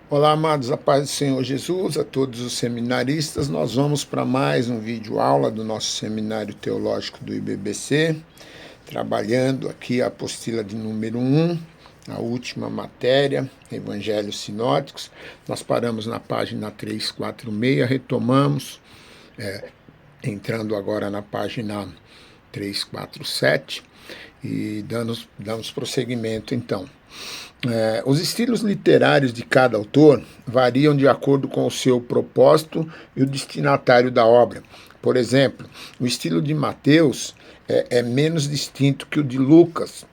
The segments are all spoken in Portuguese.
Olá, amados, a paz do Senhor Jesus, a todos os seminaristas. Nós vamos para mais um vídeo aula do nosso Seminário Teológico do IBBC, trabalhando aqui a apostila de número 1, a última matéria, Evangelhos Sinóticos. Nós paramos na página 346, retomamos, entrando agora na página 347 e damos prosseguimento então. Os estilos literários de cada autor variam de acordo com o seu propósito e o destinatário da obra. Por exemplo, o estilo de Mateus é menos distinto que o de Lucas.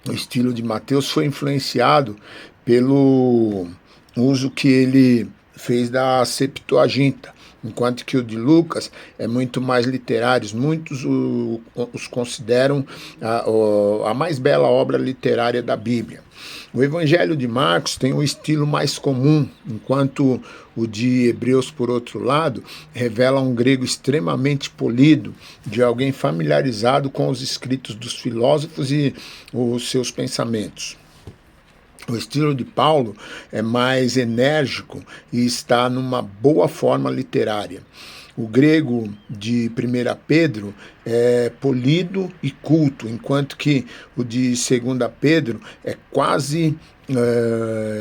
O estilo de Mateus foi influenciado pelo uso que ele fez da Septuaginta, enquanto que o de Lucas é muito mais literário. Muitos os consideram a mais bela obra literária da Bíblia. O Evangelho de Marcos tem um estilo mais comum, enquanto o de Hebreus, por outro lado, revela um grego extremamente polido, de alguém familiarizado com os escritos dos filósofos e os seus pensamentos. O estilo de Paulo é mais enérgico e está numa boa forma literária. O grego de 1 Pedro é polido e culto, enquanto que o de 2 Pedro é quase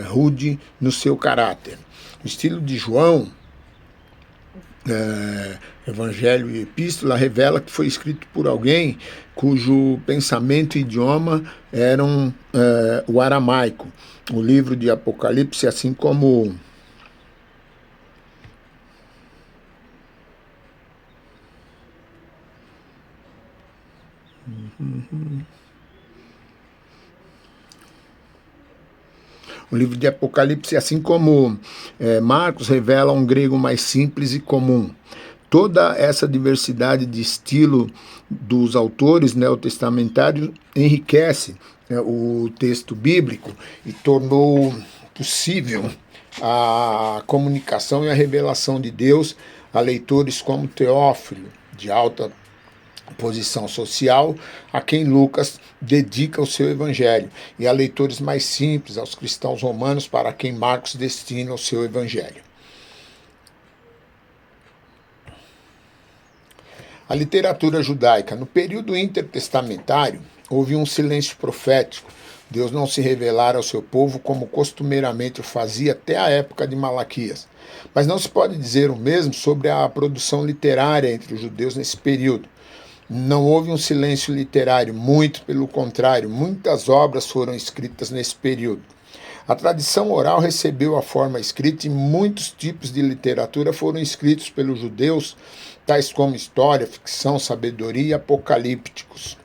rude no seu caráter. O estilo de João, Evangelho e Epístola, revela que foi escrito por alguém cujo pensamento e idioma eram o aramaico. O livro de Apocalipse, assim como o livro de Apocalipse, assim como Marcos, revela um grego mais simples e comum. Toda essa diversidade de estilo dos autores neotestamentários enriquece o texto bíblico e tornou possível a comunicação e a revelação de Deus a leitores como Teófilo, de alta posição social, a quem Lucas dedica o seu evangelho, e a leitores mais simples, aos cristãos romanos, para quem Marcos destina o seu evangelho. A literatura judaica. No período intertestamentário, houve um silêncio profético. Deus não se revelara ao seu povo como costumeiramente o fazia até a época de Malaquias. Mas não se pode dizer o mesmo sobre a produção literária entre os judeus nesse período. Não houve um silêncio literário, muito pelo contrário, muitas obras foram escritas nesse período. A tradição oral recebeu a forma escrita e muitos tipos de literatura foram escritos pelos judeus, tais como história, ficção, sabedoria e apocalípticos.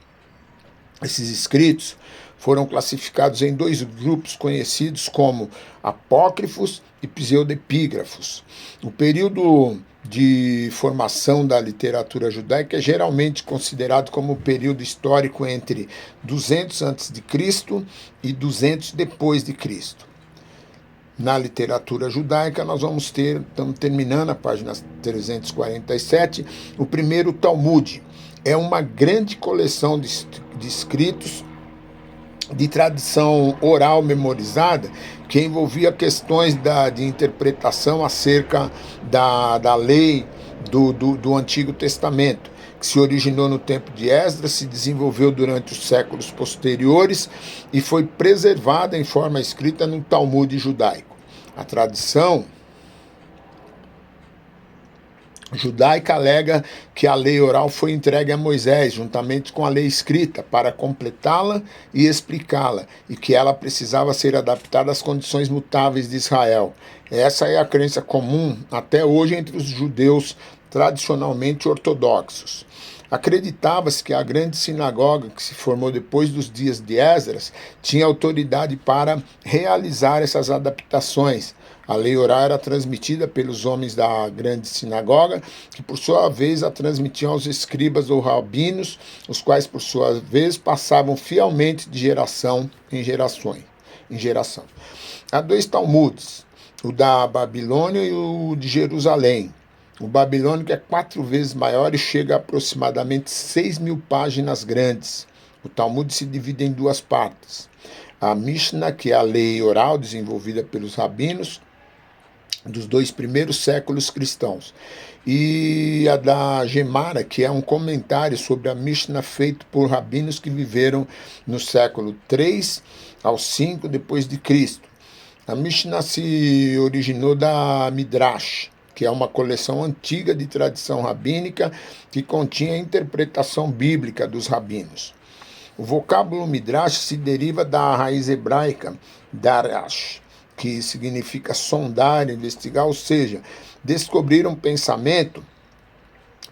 Esses escritos foram classificados em dois grupos conhecidos como apócrifos e pseudepígrafos. O período de formação da literatura judaica é geralmente considerado como o período histórico entre 200 a.C. e 200 depois de Cristo. Na literatura judaica, nós vamos ter, estamos terminando a página 347, o primeiro Talmud. É uma grande coleção de escritos de tradição oral memorizada que envolvia questões de interpretação acerca da lei do Antigo Testamento, que se originou no tempo de Esdras, se desenvolveu durante os séculos posteriores e foi preservada em forma escrita no Talmud judaico. A tradição judaica alega que a lei oral foi entregue a Moisés, juntamente com a lei escrita, para completá-la e explicá-la, e que ela precisava ser adaptada às condições mutáveis de Israel. Essa é a crença comum até hoje entre os judeus tradicionalmente ortodoxos. Acreditava-se que a grande sinagoga que se formou depois dos dias de Esdras tinha autoridade para realizar essas adaptações. A lei oral era transmitida pelos homens da grande sinagoga, que por sua vez a transmitiam aos escribas ou rabinos, os quais por sua vez passavam fielmente de geração em geração. Há dois Talmudes, o da Babilônia e o de Jerusalém. O babilônico é 4 vezes maior e chega a aproximadamente 6.000 páginas grandes. O Talmud se divide em 2 partes. A Mishnah, que é a lei oral desenvolvida pelos rabinos dos 2 primeiros séculos cristãos, e a da Gemara, que é um comentário sobre a Mishnah feito por rabinos que viveram no século 3 ao 5 depois de Cristo. A Mishnah se originou da Midrash, que é uma coleção antiga de tradição rabínica que continha a interpretação bíblica dos rabinos. O vocábulo Midrash se deriva da raiz hebraica darash, que significa sondar, investigar, ou seja, descobrir um pensamento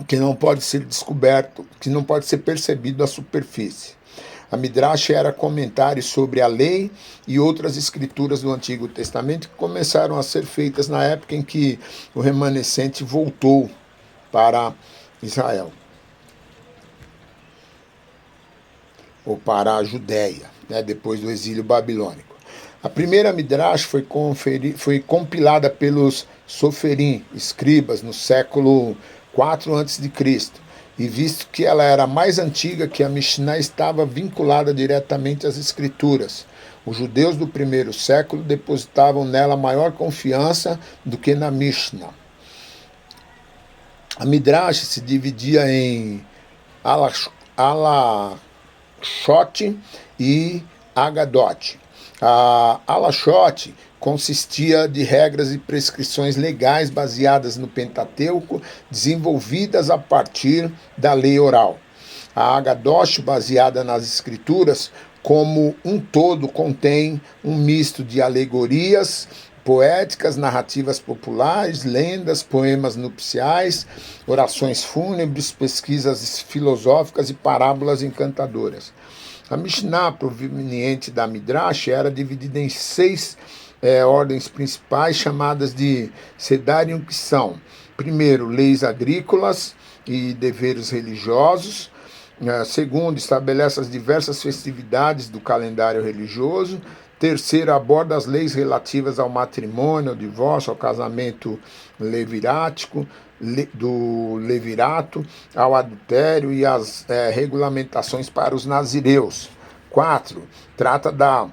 que não pode ser descoberto, que não pode ser percebido à superfície. A Midrash era comentário sobre a lei e outras escrituras do Antigo Testamento que começaram a ser feitas na época em que o remanescente voltou para Israel, ou para a Judéia, depois do exílio babilônico. A primeira Midrash foi compilada pelos Soferim, escribas, no século 4 a.C., e visto que ela era mais antiga que a Mishnah, estava vinculada diretamente às Escrituras. Os judeus do primeiro século depositavam nela maior confiança do que na Mishnah. A Midrash se dividia em Alashot e Agadot. A Alashot consistia de regras e prescrições legais baseadas no Pentateuco, desenvolvidas a partir da lei oral. A Agadot, baseada nas escrituras, como um todo, contém um misto de alegorias poéticas, narrativas populares, lendas, poemas nupciais, orações fúnebres, pesquisas filosóficas e parábolas encantadoras. A Mishnah, proveniente da Midrash, era dividida em 6 ordens principais, chamadas de Sedarium, que são, primeiro, leis agrícolas e deveres religiosos. Segundo, estabelece as diversas festividades do calendário religioso. Terceiro, aborda as leis relativas ao matrimônio, ao divórcio, ao casamento levirático, do levirato, ao adultério e as regulamentações para os nazireus. 4, trata da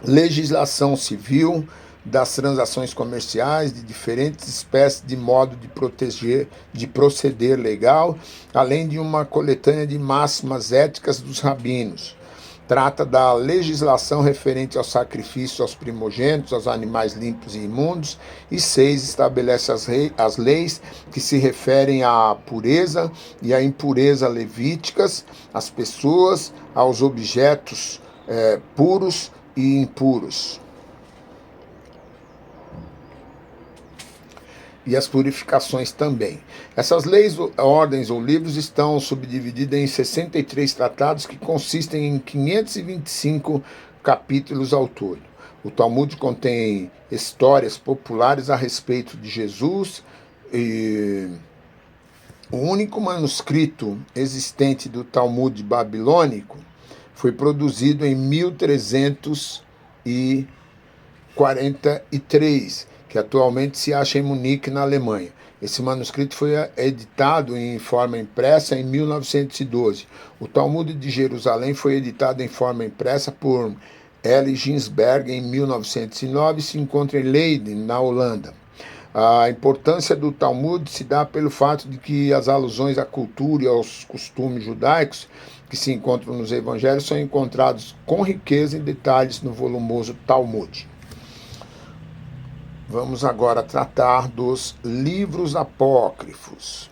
legislação civil, das transações comerciais, de diferentes espécies de modo de proceder legal, além de uma coletânea de máximas éticas dos rabinos. Trata da legislação referente ao sacrifício aos primogênitos, aos animais limpos e imundos. E 6, estabelece as leis que se referem à pureza e à impureza levíticas, às pessoas, aos objetos puros e impuros, e as purificações também. Essas leis, ordens ou livros estão subdivididas em 63 tratados que consistem em 525 capítulos ao todo. O Talmud contém histórias populares a respeito de Jesus, e o único manuscrito existente do Talmud babilônico foi produzido em 1343, que atualmente se acha em Munique, na Alemanha. Esse manuscrito foi editado em forma impressa em 1912. O Talmud de Jerusalém foi editado em forma impressa por L. Ginsberg em 1909 e se encontra em Leiden, na Holanda. A importância do Talmud se dá pelo fato de que as alusões à cultura e aos costumes judaicos que se encontram nos evangelhos são encontrados com riqueza em detalhes no volumoso Talmud. Vamos agora tratar dos livros apócrifos.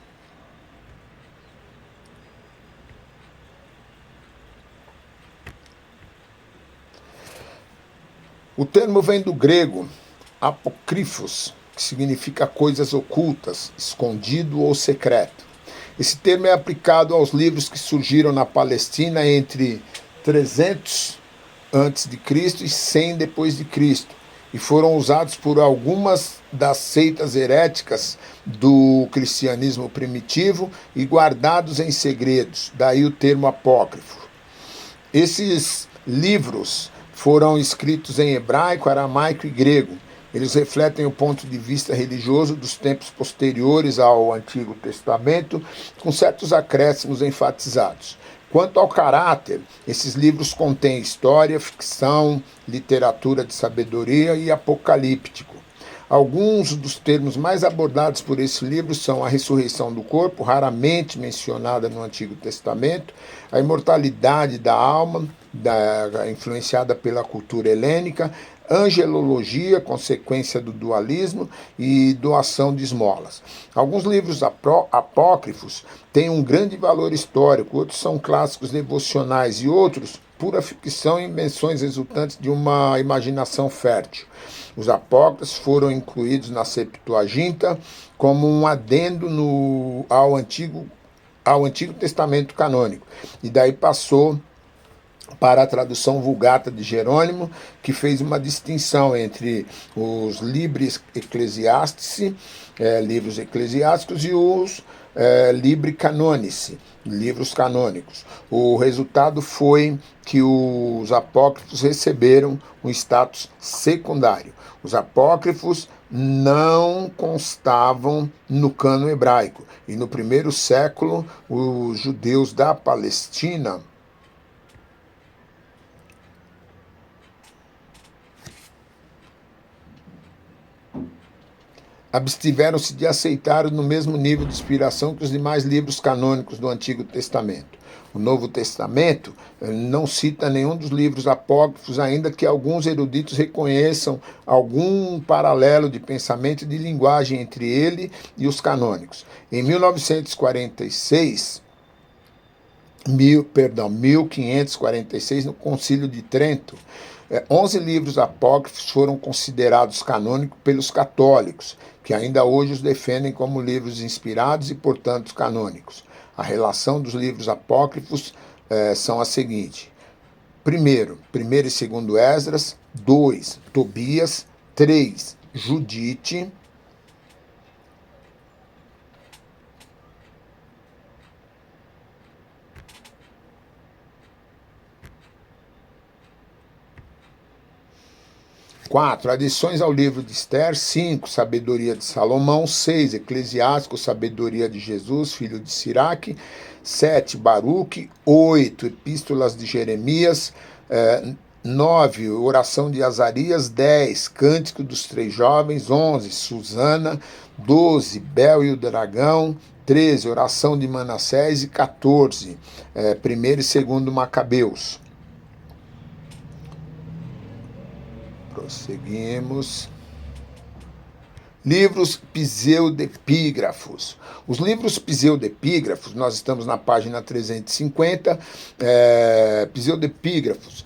O termo vem do grego apócrifos, que significa coisas ocultas, escondido ou secreto. Esse termo é aplicado aos livros que surgiram na Palestina entre 300 a.C. e 100 depois de Cristo, e foram usados por algumas das seitas heréticas do cristianismo primitivo e guardados em segredos, daí o termo apócrifo. Esses livros foram escritos em hebraico, aramaico e grego. Eles refletem o ponto de vista religioso dos tempos posteriores ao Antigo Testamento, com certos acréscimos enfatizados. Quanto ao caráter, esses livros contêm história, ficção, literatura de sabedoria e apocalíptico. Alguns dos termos mais abordados por esse livro são a ressurreição do corpo, raramente mencionada no Antigo Testamento, a imortalidade da alma, influenciada pela cultura helênica, angelologia, consequência do dualismo, e doação de esmolas. Alguns livros apócrifos têm um grande valor histórico, outros são clássicos devocionais e outros pura ficção e invenções resultantes de uma imaginação fértil. Os apócrifos foram incluídos na Septuaginta como um adendo ao Antigo Testamento canônico, e daí passou para a tradução Vulgata de Jerônimo, que fez uma distinção entre os libris ecclesiastici, livros eclesiásticos, e os libri canonici, livros canônicos. O resultado foi que os apócrifos receberam um status secundário. Os apócrifos não constavam no cânon hebraico, e no primeiro século os judeus da Palestina abstiveram-se de aceitar no mesmo nível de inspiração que os demais livros canônicos do Antigo Testamento. O Novo Testamento não cita nenhum dos livros apócrifos, ainda que alguns eruditos reconheçam algum paralelo de pensamento e de linguagem entre ele e os canônicos. Em 1546, no Concílio de Trento, 11 livros apócrifos foram considerados canônicos pelos católicos, que ainda hoje os defendem como livros inspirados e, portanto, canônicos. A relação dos livros apócrifos são a seguinte: primeiro e segundo Esdras; 2, Tobias; 3, Judite; 4, adições ao livro de Esther; 5, sabedoria de Salomão; 6, Eclesiástico, sabedoria de Jesus, filho de Siraque; 7, Baruque; 8, epístolas de Jeremias; 9, oração de Azarias; 10, cântico dos três jovens; 11, Susana; 12, Bel e o dragão; 13, oração de Manassés; e 14, primeiro e segundo Macabeus. Prosseguimos. Livros pseudepígrafos. Os livros pseudepígrafos, nós estamos na página 350, pseudepígrafos,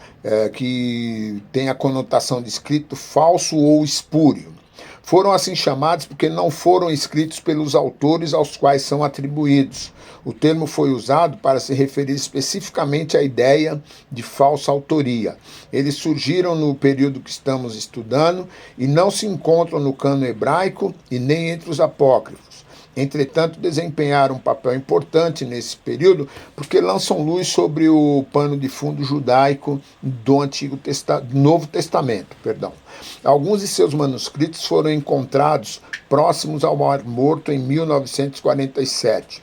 que tem a conotação de escrito falso ou espúrio. Foram assim chamados porque não foram escritos pelos autores aos quais são atribuídos. O termo foi usado para se referir especificamente à ideia de falsa autoria. Eles surgiram no período que estamos estudando e não se encontram no cânon hebraico e nem entre os apócrifos. Entretanto, desempenharam um papel importante nesse período porque lançam luz sobre o pano de fundo judaico do Novo Testamento. Alguns de seus manuscritos foram encontrados próximos ao Mar Morto em 1947.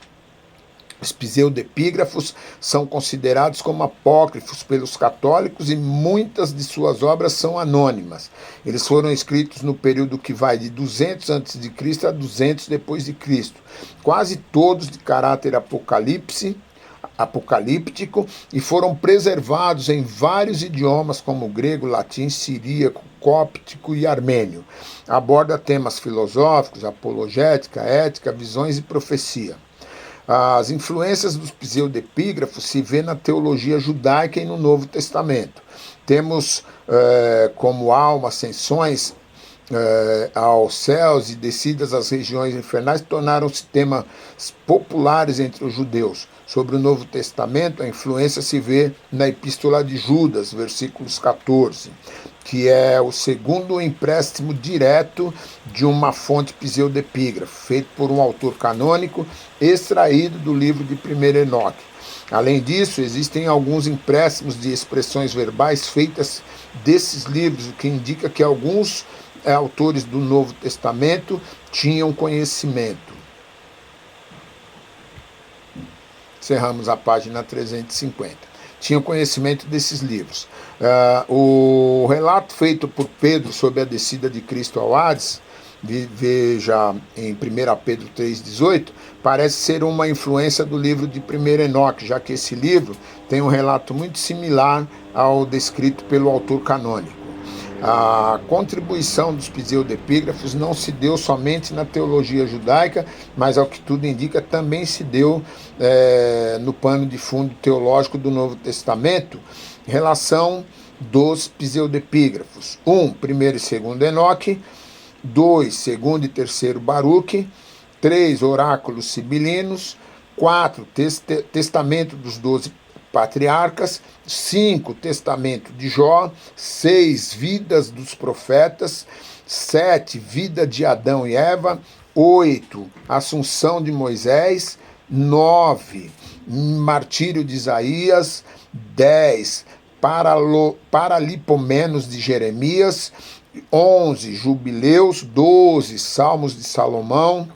Os pseudepígrafos são considerados como apócrifos pelos católicos e muitas de suas obras são anônimas. Eles foram escritos no período que vai de 200 a.C. a 200 depois de Cristo, quase todos de caráter apocalíptico, e foram preservados em vários idiomas como grego, latim, siríaco, cóptico e armênio. Aborda temas filosóficos, apologética, ética, visões e profecia. As influências dos pseudepígrafos se vê na teologia judaica e no Novo Testamento. Temos como alma ascensões aos céus e descidas às regiões infernais, tornaram-se temas populares entre os judeus. Sobre o Novo Testamento, a influência se vê na Epístola de Judas, versículos 14, que é o segundo empréstimo direto de uma fonte pseudepígrafa, feito por um autor canônico, extraído do livro de 1 Enoque. Além disso, existem alguns empréstimos de expressões verbais feitas desses livros, o que indica que alguns autores do Novo Testamento tinham conhecimento. Encerramos a página 350. Tinham conhecimento desses livros. O relato feito por Pedro sobre a descida de Cristo ao Hades, veja em 1 Pedro 3,18, parece ser uma influência do livro de 1 Enoque, já que esse livro tem um relato muito similar ao descrito pelo autor canônico. A contribuição dos pseudepígrafos não se deu somente na teologia judaica, mas, ao que tudo indica, também se deu no pano de fundo teológico do Novo Testamento, relação dos pseudepígrafos. 1, 1º e 2º Enoque, 2, 2º e 3º Baruque, 3, oráculos sibilinos, 4, testamento dos 12 patriarcas, 5, testamento de Jó, 6, vidas dos profetas, 7, vida de Adão e Eva, 8, assunção de Moisés, 9, martírio de Isaías, 10, paralipomenos de Jeremias, 11, jubileus, 12, salmos de Salomão,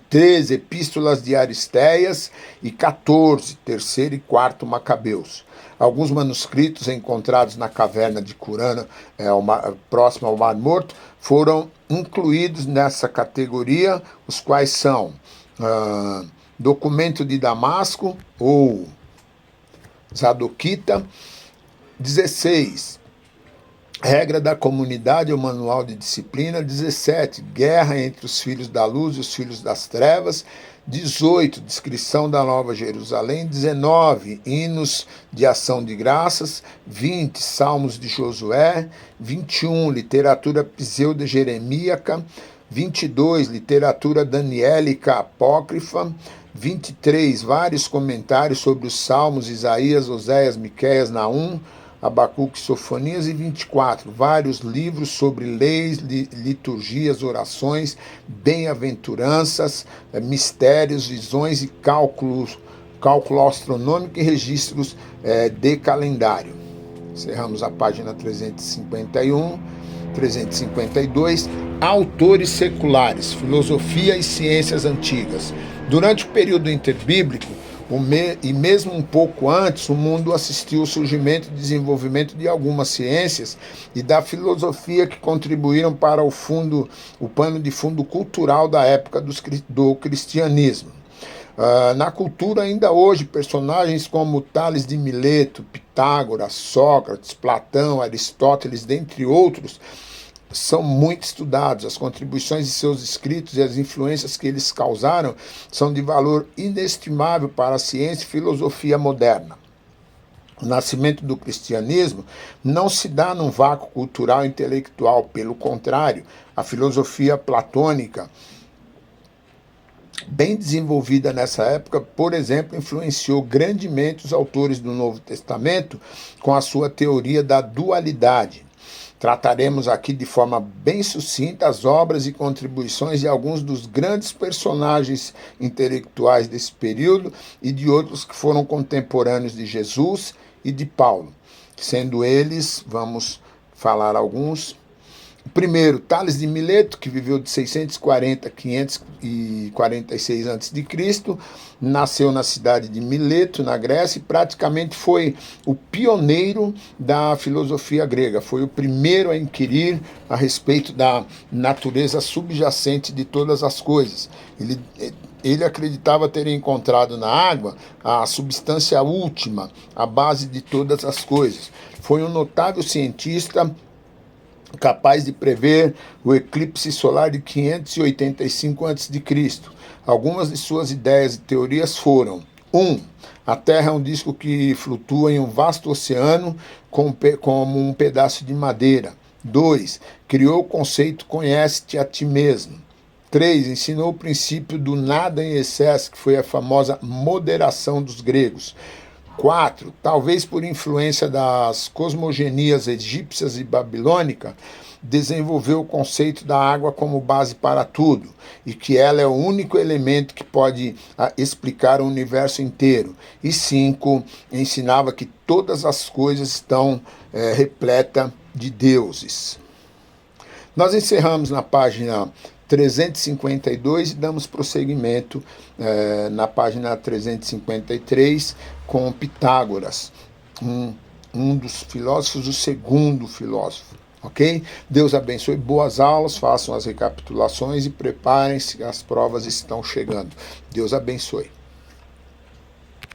13, epístolas de Aristeias e 14, 3º e 4º Macabeus. Alguns manuscritos encontrados na caverna de Curana, próximo ao Mar Morto, foram incluídos nessa categoria, os quais são documento de Damasco ou Zadoquita, 16, regra da comunidade ou manual de disciplina, 17, guerra entre os filhos da luz e os filhos das trevas, 18, descrição da Nova Jerusalém, 19, hinos de ação de graças, 20, salmos de Josué, 21, literatura pseudo-jeremíaca, 22, literatura daniélica apócrifa, 23, vários comentários sobre os salmos, Isaías, Oséias, Miqueias, Naum, Abacuque, Sofonias, e 24, vários livros sobre leis, liturgias, orações, bem-aventuranças, mistérios, visões e cálculo astronômico e registros de calendário. Encerramos a página 351, 352, autores seculares, filosofia e ciências antigas. Durante o período interbíblico, e mesmo um pouco antes, o mundo assistiu ao surgimento e desenvolvimento de algumas ciências e da filosofia que contribuíram para o pano de fundo cultural da época do cristianismo. Na cultura, ainda hoje, personagens como Tales de Mileto, Pitágoras, Sócrates, Platão, Aristóteles, dentre outros, são muito estudados. As contribuições de seus escritos e as influências que eles causaram são de valor inestimável para a ciência e filosofia moderna. O nascimento do cristianismo não se dá num vácuo cultural e intelectual, pelo contrário, a filosofia platônica, bem desenvolvida nessa época, por exemplo, influenciou grandemente os autores do Novo Testamento com a sua teoria da dualidade. Trataremos aqui de forma bem sucinta as obras e contribuições de alguns dos grandes personagens intelectuais desse período e de outros que foram contemporâneos de Jesus e de Paulo. Sendo eles, vamos falar alguns. O primeiro, Tales de Mileto, que viveu de 640 a 546 a.C., nasceu na cidade de Mileto, na Grécia, e praticamente foi o pioneiro da filosofia grega. Foi o primeiro a inquirir a respeito da natureza subjacente de todas as coisas. Ele acreditava ter encontrado na água a substância última, a base de todas as coisas. Foi um notável cientista capaz de prever o eclipse solar de 585 a.C. Algumas de suas ideias e teorias foram: 1. A Terra é um disco que flutua em um vasto oceano como um pedaço de madeira. 2. Criou o conceito conhece-te a ti mesmo. 3. Ensinou o princípio do nada em excesso, que foi a famosa moderação dos gregos. 4. Talvez por influência das cosmogonias egípcias e babilônica, desenvolveu o conceito da água como base para tudo, e que ela é o único elemento que pode explicar o universo inteiro. E 5. Ensinava que todas as coisas estão repletas de deuses. Nós encerramos na página 352 e damos prosseguimento na página 353 com Pitágoras, um dos filósofos, o segundo filósofo. Ok? Deus abençoe, boas aulas, façam as recapitulações e preparem-se, as provas estão chegando. Deus abençoe.